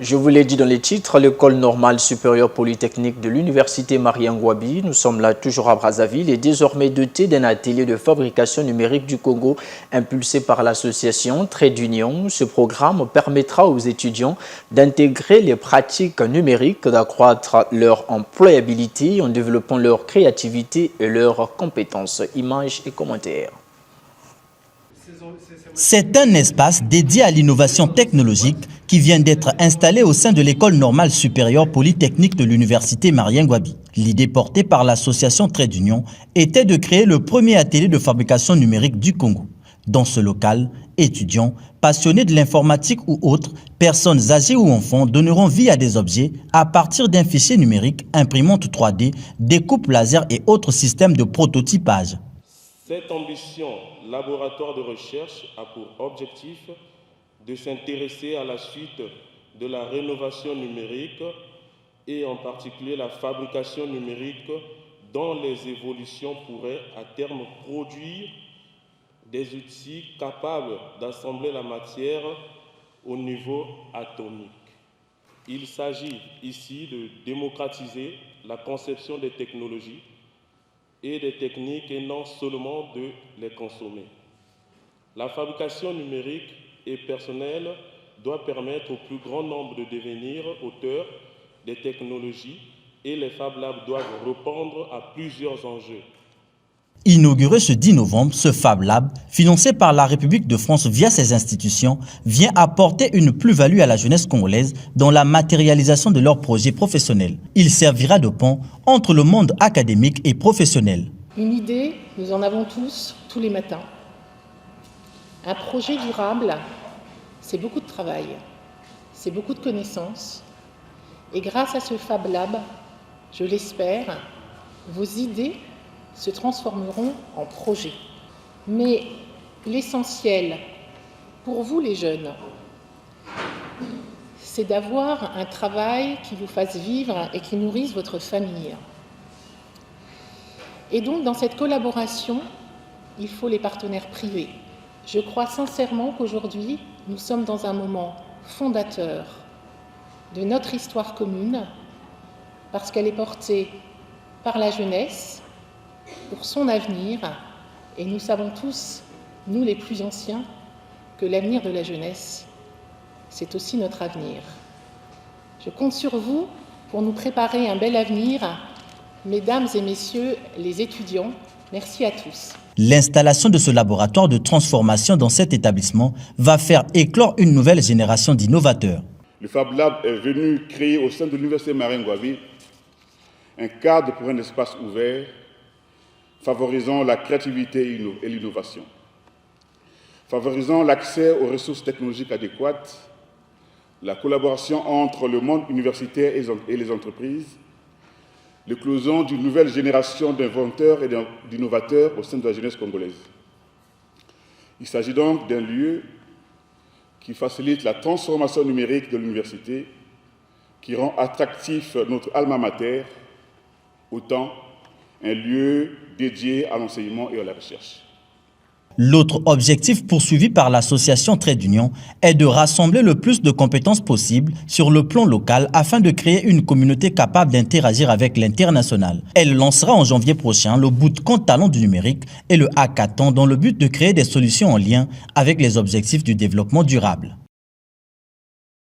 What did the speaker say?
Je vous l'ai dit dans les titres, l'école normale supérieure polytechnique de l'université Mariangouabi, nous sommes là toujours à Brazzaville, est désormais dotée d'un atelier de fabrication numérique du Congo impulsé par l'association Trait d'Union. Ce programme permettra aux étudiants d'intégrer les pratiques numériques, d'accroître leur employabilité en développant leur créativité et leurs compétences. Images et commentaires. C'est un espace dédié à l'innovation technologique qui vient d'être installé au sein de l'école normale supérieure polytechnique de l'université Mariangouabi. L'idée portée par l'association Trait d'Union était de créer le premier atelier de fabrication numérique du Congo. Dans ce local, étudiants, passionnés de l'informatique ou autres, personnes âgées ou enfants donneront vie à des objets à partir d'un fichier numérique, imprimante 3D, découpe laser et autres systèmes de prototypage. Cette ambition laboratoire de recherche a pour objectif de s'intéresser à la suite de la rénovation numérique et en particulier la fabrication numérique dont les évolutions pourraient à terme produire des outils capables d'assembler la matière au niveau atomique. Il s'agit ici de démocratiser la conception des technologies et des techniques et non seulement de les consommer. La fabrication numérique et personnelle doit permettre au plus grand nombre de devenir auteurs des technologies et les Fab Labs doivent répondre à plusieurs enjeux. Inauguré ce 10 novembre, ce Fab Lab, financé par la République de France via ses institutions, vient apporter une plus-value à la jeunesse congolaise dans la matérialisation de leurs projets professionnels. Il servira de pont entre le monde académique et professionnel. Une idée, nous en avons tous les matins. Un projet durable, c'est beaucoup de travail, c'est beaucoup de connaissances. Et grâce à ce Fab Lab, je l'espère, vos idées se transformeront en projets. Mais l'essentiel pour vous les jeunes, c'est d'avoir un travail qui vous fasse vivre et qui nourrisse votre famille. Et donc dans cette collaboration, il faut les partenaires privés. Je crois sincèrement qu'aujourd'hui, nous sommes dans un moment fondateur de notre histoire commune parce qu'elle est portée par la jeunesse, pour son avenir, et nous savons tous, nous les plus anciens, que l'avenir de la jeunesse, c'est aussi notre avenir. Je compte sur vous pour nous préparer un bel avenir, mesdames et messieurs les étudiants, merci à tous. L'installation de ce laboratoire de transformation dans cet établissement va faire éclore une nouvelle génération d'innovateurs. Le Fab Lab est venu créer au sein de l'université Mariangouabi un cadre pour un espace ouvert favorisant la créativité et l'innovation, favorisant l'accès aux ressources technologiques adéquates, la collaboration entre le monde universitaire et les entreprises, l'éclosion d'une nouvelle génération d'inventeurs et d'innovateurs au sein de la jeunesse congolaise. Il s'agit donc d'un lieu qui facilite la transformation numérique de l'université, qui rend attractif notre alma mater, autant un lieu dédié à l'enseignement et à la recherche. L'autre objectif poursuivi par l'association Trait d'Union est de rassembler le plus de compétences possibles sur le plan local afin de créer une communauté capable d'interagir avec l'international. Elle lancera en janvier prochain le bootcamp talent du numérique et le hackathon dans le but de créer des solutions en lien avec les objectifs du développement durable.